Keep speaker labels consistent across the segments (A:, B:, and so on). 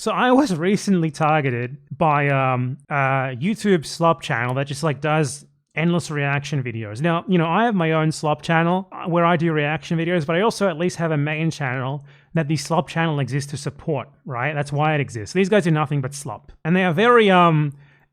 A: So I was recently targeted by a YouTube slop channel that just like does endless reaction videos. Now, I have my own slop channel where I do reaction videos, but I also at least have a main channel that the slop channel exists to support, right? That's why it exists. These guys do nothing but slop. And they are very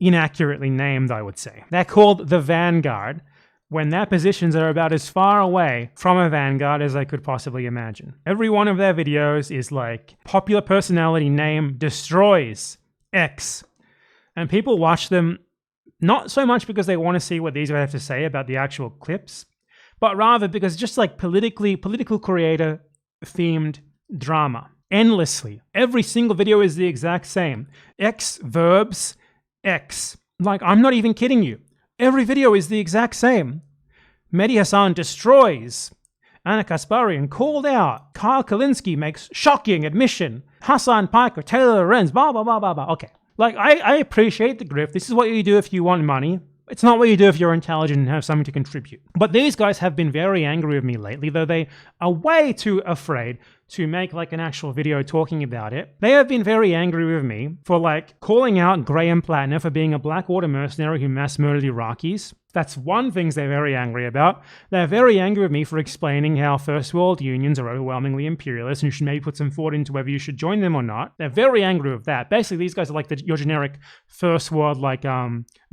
A: inaccurately named, I would say. They're called the Vanguard, when their positions are about as far away from a vanguard as I could possibly imagine. Every one of their videos is like, popular personality name destroys X. And people watch them not so much because they want to see what these guys have to say about the actual clips, but rather because just like political creator themed drama. Endlessly. Every single video is the exact same. X verbs X. Like, I'm not even kidding you. Every video is the exact same. Mehdi Hassan destroys. Anna Kasparian called out. Kyle Kalinske makes shocking admission. Hassan Piker, Taylor Lorenz, blah, blah, blah, blah, blah. Okay. Like, I appreciate the grift. This is what you do if you want money. It's not what you do if you're intelligent and have something to contribute. But these guys have been very angry with me lately, though they are way too afraid to make like an actual video talking about it. They have been very angry with me for like calling out Graham Platner for being a Blackwater mercenary who mass murdered Iraqis. That's one thing they're very angry about. They're very angry with me for explaining how first world unions are overwhelmingly imperialist and you should maybe put some thought into whether you should join them or not. They're very angry with that. Basically, these guys are like your generic first world, like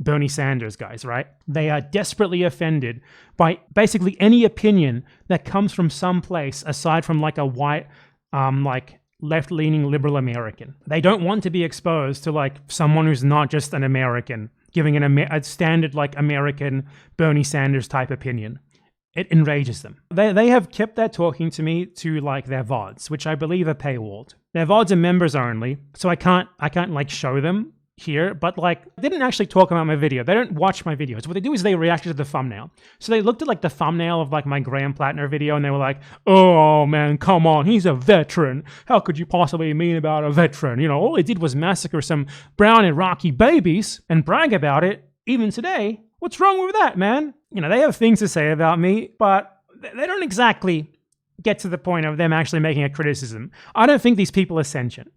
A: Bernie Sanders guys, right? They are desperately offended by basically any opinion that comes from some place aside from like a white, like left-leaning liberal American. They don't want to be exposed to like someone who's not just an American giving a standard like American Bernie Sanders type opinion. It enrages them. They have kept their talking to me to like their VODs, which I believe are paywalled. Their VODs are members only, so I can't like show them here, but like they didn't actually talk about my video. They don't watch my videos. What they do is they reacted to the thumbnail. So they looked at like the thumbnail of like my Graham Platner video and they were like, oh man, come on, he's a veteran. How could you possibly mean about a veteran? All he did was massacre some brown Iraqi babies and brag about it. Even today, what's wrong with that, man? They have things to say about me, but they don't exactly get to the point of them actually making a criticism. I don't think these people are sentient.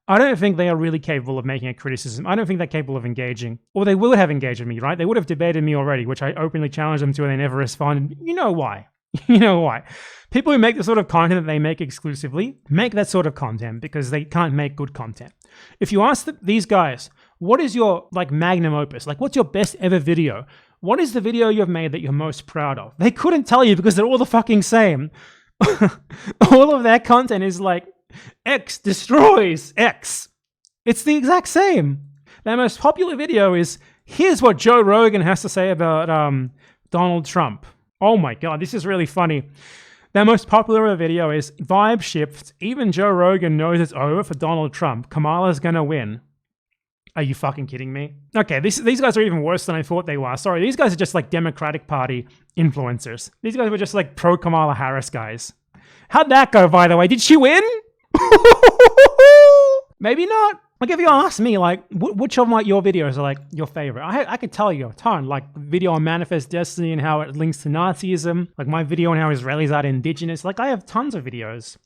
A: I don't think they are really capable of making a criticism. I don't think they're capable of engaging. Or they would have engaged with me, right? They would have debated me already, which I openly challenged them to and they never responded. You know why? You know why? People who make the sort of content that they make exclusively make that sort of content because they can't make good content. If you ask these guys, what is your like magnum opus? Like, what's your best ever video? What is the video you've made that you're most proud of? They couldn't tell you because they're all the fucking same. All of their content is like, X destroys X. It's the exact same. Their most popular video is, here's what Joe Rogan has to say about Donald Trump. Oh my God, this is really funny. Their most popular video is, vibe shift, even Joe Rogan knows it's over for Donald Trump. Kamala's gonna win. Are you fucking kidding me? Okay, these guys are even worse than I thought they were. Sorry, these guys are just like Democratic Party influencers. These guys were just like pro-Kamala Harris guys. How'd that go, by the way? Did she win? Maybe not. Like, if you ask me, like, which of your videos are like your favorite? I could tell you a ton. Like, video on Manifest Destiny and how it links to Nazism. Like my video on how Israelis are indigenous. Like, I have tons of videos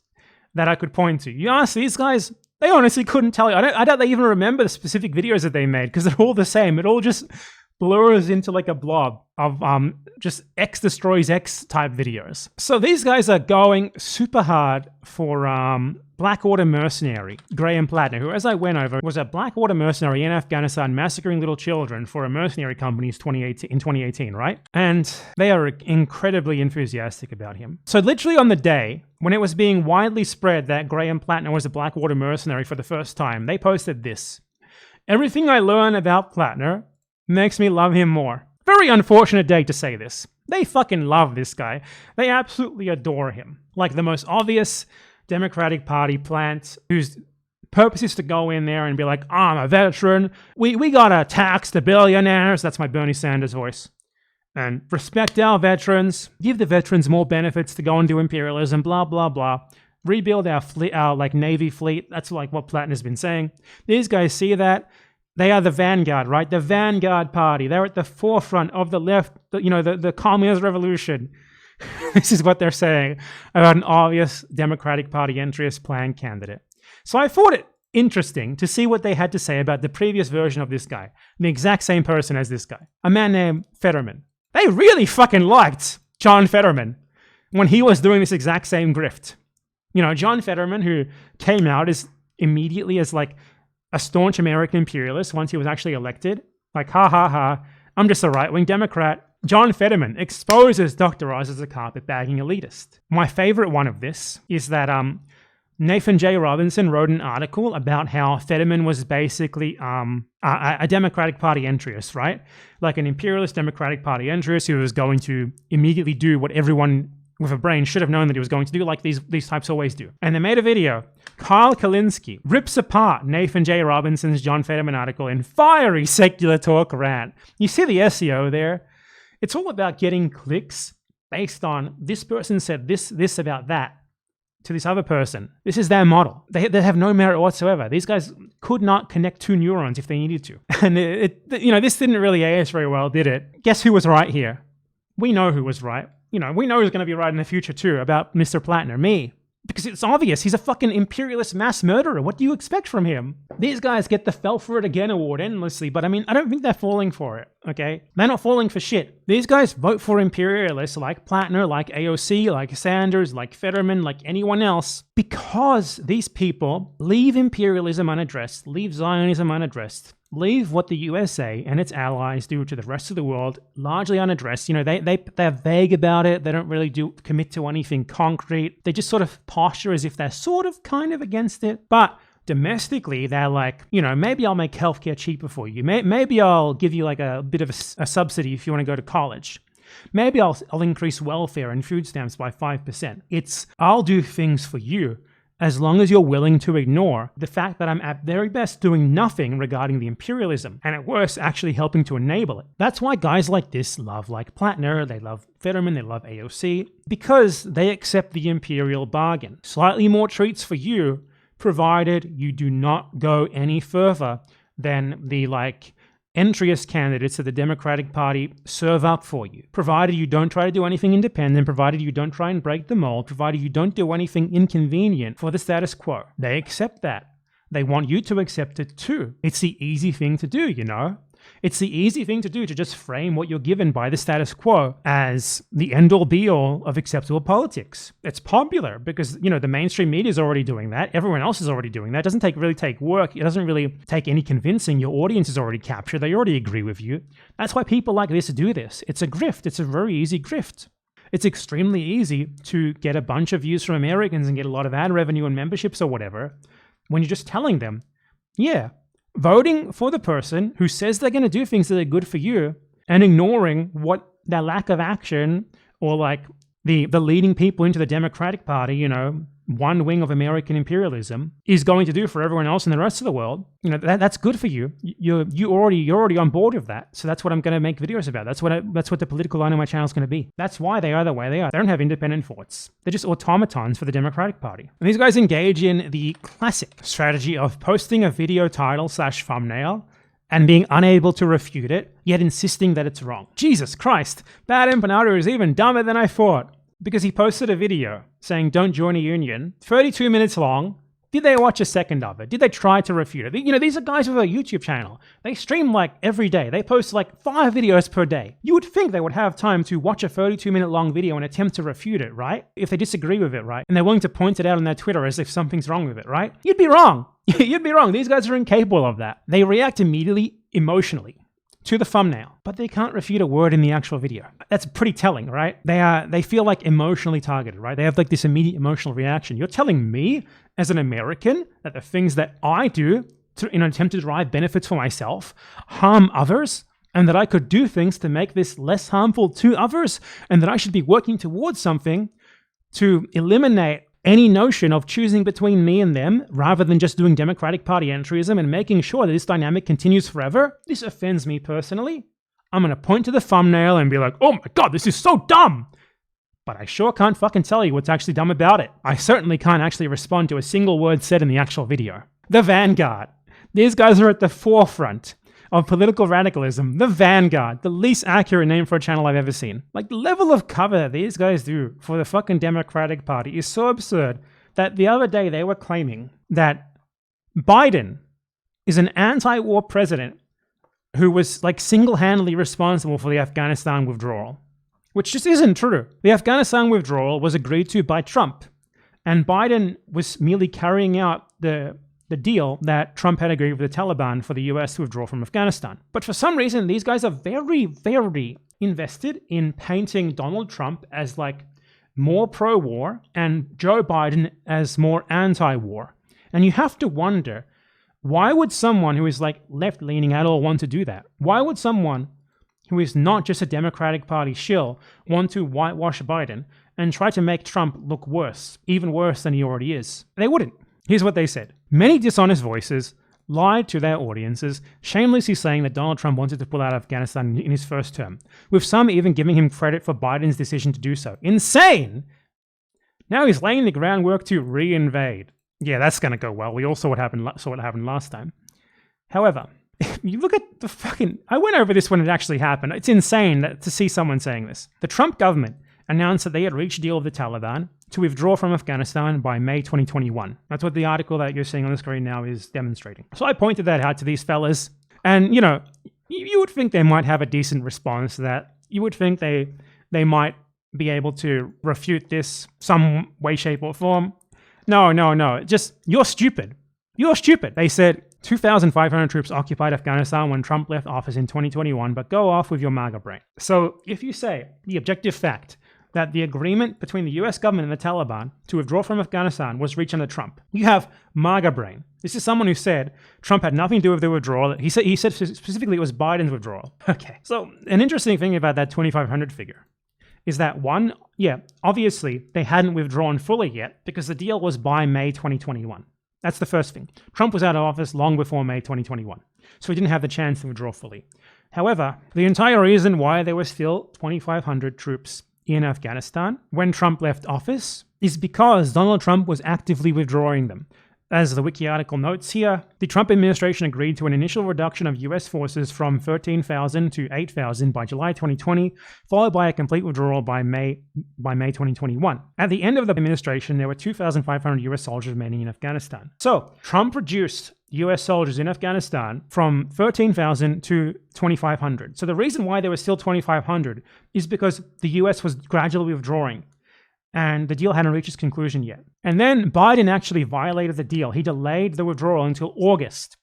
A: that I could point to. You ask these guys, they honestly couldn't tell you. I doubt they even remember the specific videos that they made because they're all the same. It all just blurs into like a blob of just X destroys X type videos. So these guys are going super hard for Blackwater mercenary Graham Platner, who, as I went over, was a Blackwater mercenary in Afghanistan massacring little children for a mercenary company in 2018, right? And they are incredibly enthusiastic about him. So literally on the day when it was being widely spread that Graham Platner was a Blackwater mercenary for the first time, they posted this. Everything I learn about Platner makes me love him more. Very unfortunate day to say this. They fucking love this guy. They absolutely adore him. Like the most obvious Democratic Party plant whose purpose is to go in there and be like, I'm a veteran. We gotta tax the billionaires. That's my Bernie Sanders voice. And respect our veterans. Give the veterans more benefits to go and do imperialism, blah, blah, blah. Rebuild our fleet, our like Navy fleet. That's like what Platner's been saying. These guys see that. They are the Vanguard, right? The Vanguard Party. They're at the forefront of the left, the communist revolution. This is what they're saying about an obvious Democratic Party entryist plan candidate. So I fought it. interesting to see what they had to say about the previous version of this guy, the exact same person as this guy, a man named Fetterman. They really fucking liked John Fetterman when he was doing this exact same grift. You know, John Fetterman, who came out as immediately as like a staunch American imperialist once he was actually elected. Like, ha ha ha, I'm just a right-wing Democrat. John Fetterman exposes Dr. Oz as a carpetbagging elitist. My favorite one of this is that Nathan J. Robinson wrote an article about how Fetterman was basically a Democratic Party entryist, right? Like an imperialist Democratic Party entryist who was going to immediately do what everyone with a brain should have known that he was going to do, like these types always do. And they made a video. Kyle Kalinske rips apart Nathan J. Robinson's John Fetterman article in fiery secular talk rant. You see the SEO there? It's all about getting clicks based on this person said this about that to this other person. This is their model. They have no merit whatsoever. These guys could not connect two neurons if they needed to. And this didn't really AS very well, did it? Guess who was right here? We know who was right. We know who's going to be right in the future too about Mr. Platner, me. Because it's obvious, he's a fucking imperialist mass murderer. What do you expect from him? These guys get the Fell For It Again award endlessly, but I mean, I don't think they're falling for it, okay? They're not falling for shit. These guys vote for imperialists like Platner, like AOC, like Sanders, like Fetterman, like anyone else, because these people leave imperialism unaddressed, leave Zionism unaddressed, leave what the USA and its allies do to the rest of the world largely unaddressed. They're vague about it. They don't really commit to anything concrete. They just sort of posture as if they're sort of kind of against it. But domestically, they're like, maybe I'll make healthcare cheaper for you. Maybe I'll give you like a bit of a subsidy if you want to go to college. Maybe I'll increase welfare and food stamps by 5%. It's, I'll do things for you, as long as you're willing to ignore the fact that I'm at very best doing nothing regarding the imperialism, and at worst actually helping to enable it. That's why guys like this love like Platner, they love Fetterman, they love AOC, because they accept the imperial bargain. Slightly more treats for you, provided you do not go any further than the entryist candidates that the Democratic Party serve up for you. Provided you don't try to do anything independent, provided you don't try and break the mold, provided you don't do anything inconvenient for the status quo. They accept that. They want you to accept it too. It's the easy thing to do, It's the easy thing to do to just frame what you're given by the status quo as the end-all be-all of acceptable politics. It's popular because, the mainstream media is already doing that. Everyone else is already doing that. It doesn't really take work. It doesn't really take any convincing. Your audience is already captured. They already agree with you. That's why people like this do this. It's a grift. It's a very easy grift. It's extremely easy to get a bunch of views from Americans and get a lot of ad revenue and memberships or whatever when you're just telling them, yeah, voting for the person who says they're going to do things that are good for you and ignoring what their lack of action or the leading people into the Democratic Party, one wing of American imperialism, is going to do for everyone else in the rest of the world. That's good for you. You're already on board with that. So that's what I'm going to make videos about. That's what the political line of my channel is going to be. That's why they are the way they are. They don't have independent thoughts. They're just automatons for the Democratic Party. And these guys engage in the classic strategy of posting a video title / thumbnail and being unable to refute it, yet insisting that it's wrong. Jesus Christ, BadEmpanada is even dumber than I thought. Because he posted a video saying, don't join a union, 32 minutes long. Did they watch a second of it? Did they try to refute it? These are guys with a YouTube channel. They stream every day. They post 5 videos per day. You would think they would have time to watch a 32-minute long video and attempt to refute it, right? If they disagree with it, right? And they're willing to point it out on their Twitter as if something's wrong with it, right? You'd be wrong. You'd be wrong. These guys are incapable of that. They react immediately, emotionally, to the thumbnail, but they can't refute a word in the actual video. That's pretty telling, right? They feel emotionally targeted, right? They have this immediate emotional reaction. You're telling me as an American that the things that I do in an attempt to derive benefits for myself harm others, and that I could do things to make this less harmful to others, and that I should be working towards something to eliminate any notion of choosing between me and them rather than just doing Democratic Party entryism and making sure that this dynamic continues forever. This offends me personally. I'm going to point to the thumbnail and be like, oh my God, this is so dumb. But I sure can't fucking tell you what's actually dumb about it. I certainly can't actually respond to a single word said in the actual video. The Vanguard. These guys are at the forefront of political radicalism. The Vanguard, the least accurate name for a channel I've ever seen. The level of cover that these guys do for the fucking Democratic Party is so absurd that the other day they were claiming that Biden is an anti-war president who was like single-handedly responsible for the Afghanistan withdrawal, which just isn't true. The Afghanistan withdrawal was agreed to by Trump, and Biden was merely carrying out the deal that Trump had agreed with the Taliban for the US to withdraw from Afghanistan. But for some reason, these guys are very, very invested in painting Donald Trump as like more pro-war and Joe Biden as more anti-war. And you have to wonder, why would someone who is like left-leaning at all want to do that? Why would someone who is not just a Democratic Party shill want to whitewash Biden and try to make Trump look worse, even worse than he already is? They wouldn't. Here's what they said. Many dishonest voices lied to their audiences, shamelessly saying that Donald Trump wanted to pull out of Afghanistan in his first term, with some even giving him credit for Biden's decision to do so. Insane! Now he's laying the groundwork to re-invade. Yeah, that's going to go well. We all saw what happened last time. However, if you look at the fucking... I went over this when it actually happened. It's insane to see someone saying this. The Trump government announced that they had reached a deal with the Taliban to withdraw from Afghanistan by May 2021. That's what the article that you're seeing on the screen now is demonstrating. So I pointed that out to these fellas, and you know, you would think they might have a decent response to that. You would think they might be able to refute this some way, shape, or form. No. Just, you're stupid. You're stupid. They said 2,500 troops occupied Afghanistan when Trump left office in 2021, but go off with your MAGA brain. So if you say the objective fact that the agreement between the US government and the Taliban to withdraw from Afghanistan was reached under Trump, you have MAGA brain. This is someone who said Trump had nothing to do with the withdrawal. He said specifically it was Biden's withdrawal. Okay. So an interesting thing about that 2,500 figure is that one, obviously they hadn't withdrawn fully yet because the deal was by May 2021. That's the first thing. Trump was out of office long before May 2021, so he didn't have the chance to withdraw fully. However, the entire reason why there were still 2,500 troops in Afghanistan when Trump left office is because Donald Trump was actively withdrawing them. As the wiki article notes here, the Trump administration agreed to an initial reduction of US forces from 13,000 to 8,000 by July 2020, followed by a complete withdrawal by May 2021. At the end of the administration, there were 2,500 US soldiers remaining in Afghanistan. So, Trump reduced US soldiers in Afghanistan from 13,000 to 2,500. So the reason why there was still 2,500 is because the US was gradually withdrawing, and the deal hadn't reached its conclusion yet. And then Biden actually violated the deal. He delayed the withdrawal until August.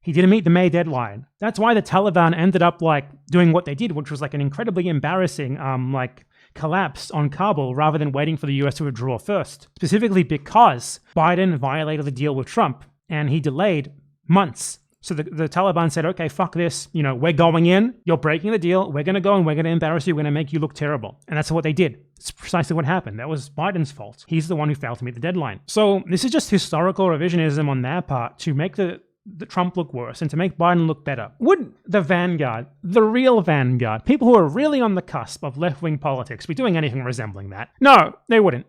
A: He didn't meet the May deadline. That's why the Taliban ended up like doing what they did, which was like an incredibly embarrassing collapse on Kabul rather than waiting for the US to withdraw first. Specifically because Biden violated the deal with Trump and he delayed months. So the Taliban said, okay, fuck this. You know, we're going in. You're breaking the deal. We're going to go and we're going to embarrass you. We're going to make you look terrible. And that's what they did. It's precisely what happened. That was Biden's fault. He's the one who failed to meet the deadline. So this is just historical revisionism on their part to make the Trump look worse and to make Biden look better. Would the Vanguard, the real Vanguard, people who are really on the cusp of left-wing politics be doing anything resembling that? No, they wouldn't.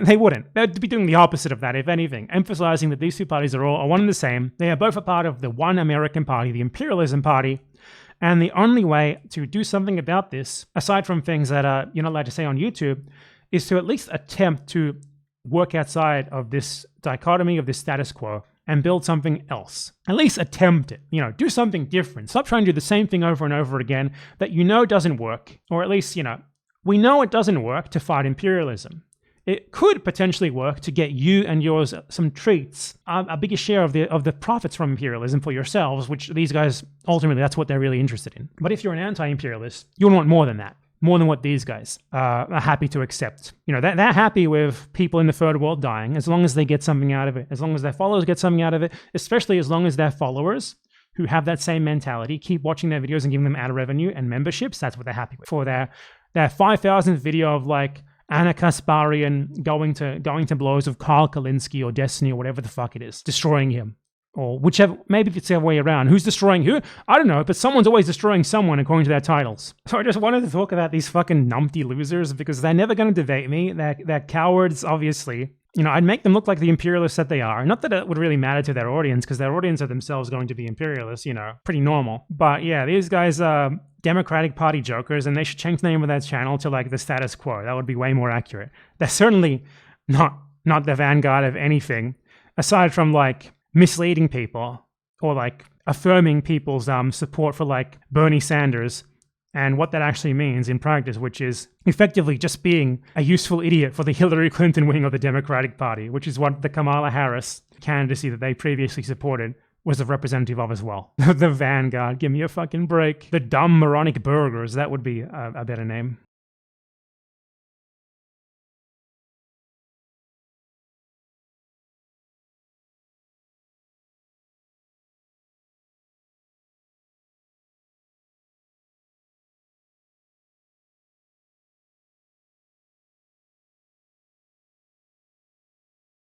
A: They wouldn't. They'd be doing the opposite of that, if anything, emphasizing that these two parties are one and the same. They are both a part of the one American party, the imperialism party, and the only way to do something about this, aside from things that you're not allowed to say on YouTube, is to at least attempt to work outside of this dichotomy of this status quo and build something else. At least attempt it. You know, do something different. Stop trying to do the same thing over and over again that you know doesn't work, or at least, you know, we know it doesn't work to fight imperialism. It could potentially work to get you and yours some treats, a bigger share of the profits from imperialism for yourselves, which these guys, ultimately, that's what they're really interested in. But if you're an anti-imperialist, you'll want more than that, more than what these guys are happy to accept. You know, they're happy with people in the third world dying, as long as they get something out of it, as long as their followers get something out of it, especially as long as their followers who have that same mentality keep watching their videos and giving them ad revenue and memberships. That's what they're happy with. For their 5,000th video of like Anna Kasparian going to blows with Kyle Kalinske or Destiny or whatever the fuck it is, destroying him. Or whichever, maybe it's the other way around. Who's destroying who? I don't know, but someone's always destroying someone according to their titles. So I just wanted to talk about these fucking numpty losers because they're never going to debate me. They're cowards, obviously. You know, I'd make them look like the imperialists that they are. Not that it would really matter to their audience because their audience are themselves going to be imperialists, you know, pretty normal. But yeah, these guys are Democratic Party jokers and they should change the name of that channel to like the status quo. That would be way more accurate. They're certainly not the vanguard of anything aside from like misleading people or like affirming people's support for like Bernie Sanders and what that actually means in practice, which is effectively just being a useful idiot for the Hillary Clinton wing of the Democratic Party, which is what the Kamala Harris candidacy that they previously supported was a representative of as well. The Vanguard, give me a fucking break. The dumb moronic burgers, that would be a better name.